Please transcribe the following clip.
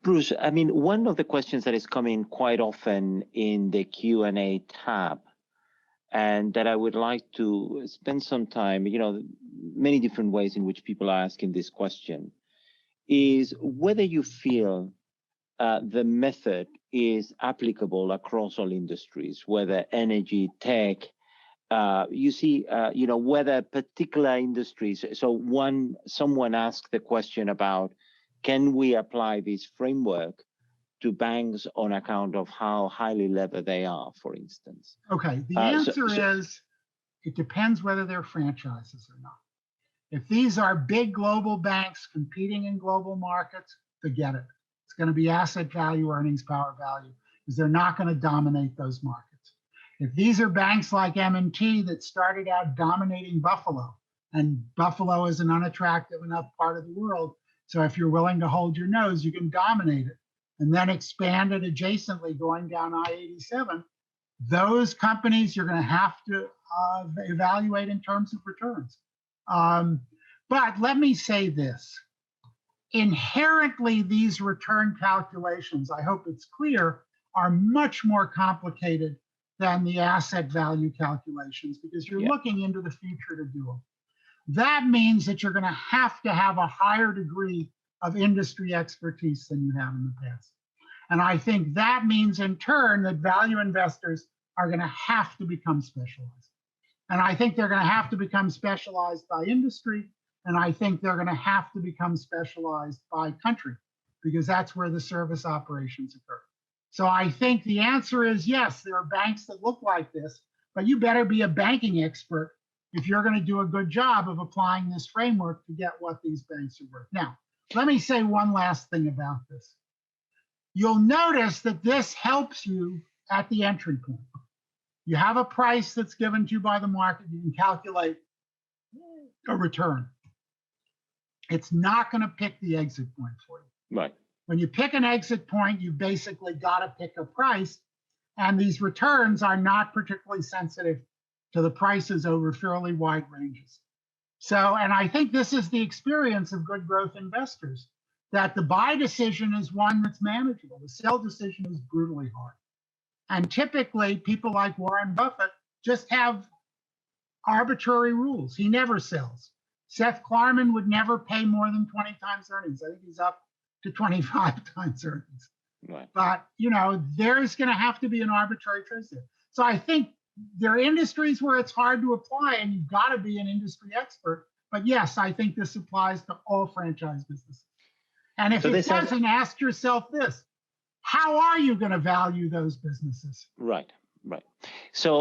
Bruce, I mean, one of the questions that is coming quite often in the Q&A tab, and that I would like to spend some time, many different ways in which people are asking this question, is whether you feel the method is applicable across all industries, whether energy, tech, you see, whether particular industries. So someone asked the question about, can we apply this framework to banks on account of how highly levered they are, for instance? Okay, the answer is, it depends whether they're franchises or not. If these are big global banks competing in global markets, forget it. It's going to be asset value, earnings power value, because they're not going to dominate those markets. If these are banks like M&T that started out dominating Buffalo, and Buffalo is an unattractive enough part of the world, so if you're willing to hold your nose, you can dominate it, and then expand it adjacently going down I-87, those companies you're going to have to evaluate in terms of returns. But let me say this. Inherently, these return calculations, I hope it's clear, are much more complicated than the asset value calculations, because you're looking into the future to do them. That means that you're going to have a higher degree of industry expertise than you have in the past. And I think that means in turn that value investors are going to have to become specialized. And I think they're going to have to become specialized by industry. And I think they're going to have to become specialized by country, because that's where the service operations occur. So I think the answer is yes, there are banks that look like this, but you better be a banking expert if you're going to do a good job of applying this framework to get what these banks are worth. Now, let me say one last thing about this. You'll notice that this helps you at the entry point. You have a price that's given to you by the market, you can calculate a return. It's not going to pick the exit point for you. Right. When you pick an exit point, you basically got to pick a price, and these returns are not particularly sensitive to the prices over fairly wide ranges. So, and I think this is the experience of good growth investors, that the buy decision is one that's manageable. The sell decision is brutally hard. And typically, people like Warren Buffett just have arbitrary rules. He never sells. Seth Klarman would never pay more than 20 times earnings. I think he's up to 25 times earnings. Right. But, there's going to have to be an arbitrary choice there. So I think there are industries where it's hard to apply, and you've got to be an industry expert. But yes, I think this applies to all franchise businesses. And if it doesn't, ask yourself this: how are you going to value those businesses? Right, right. So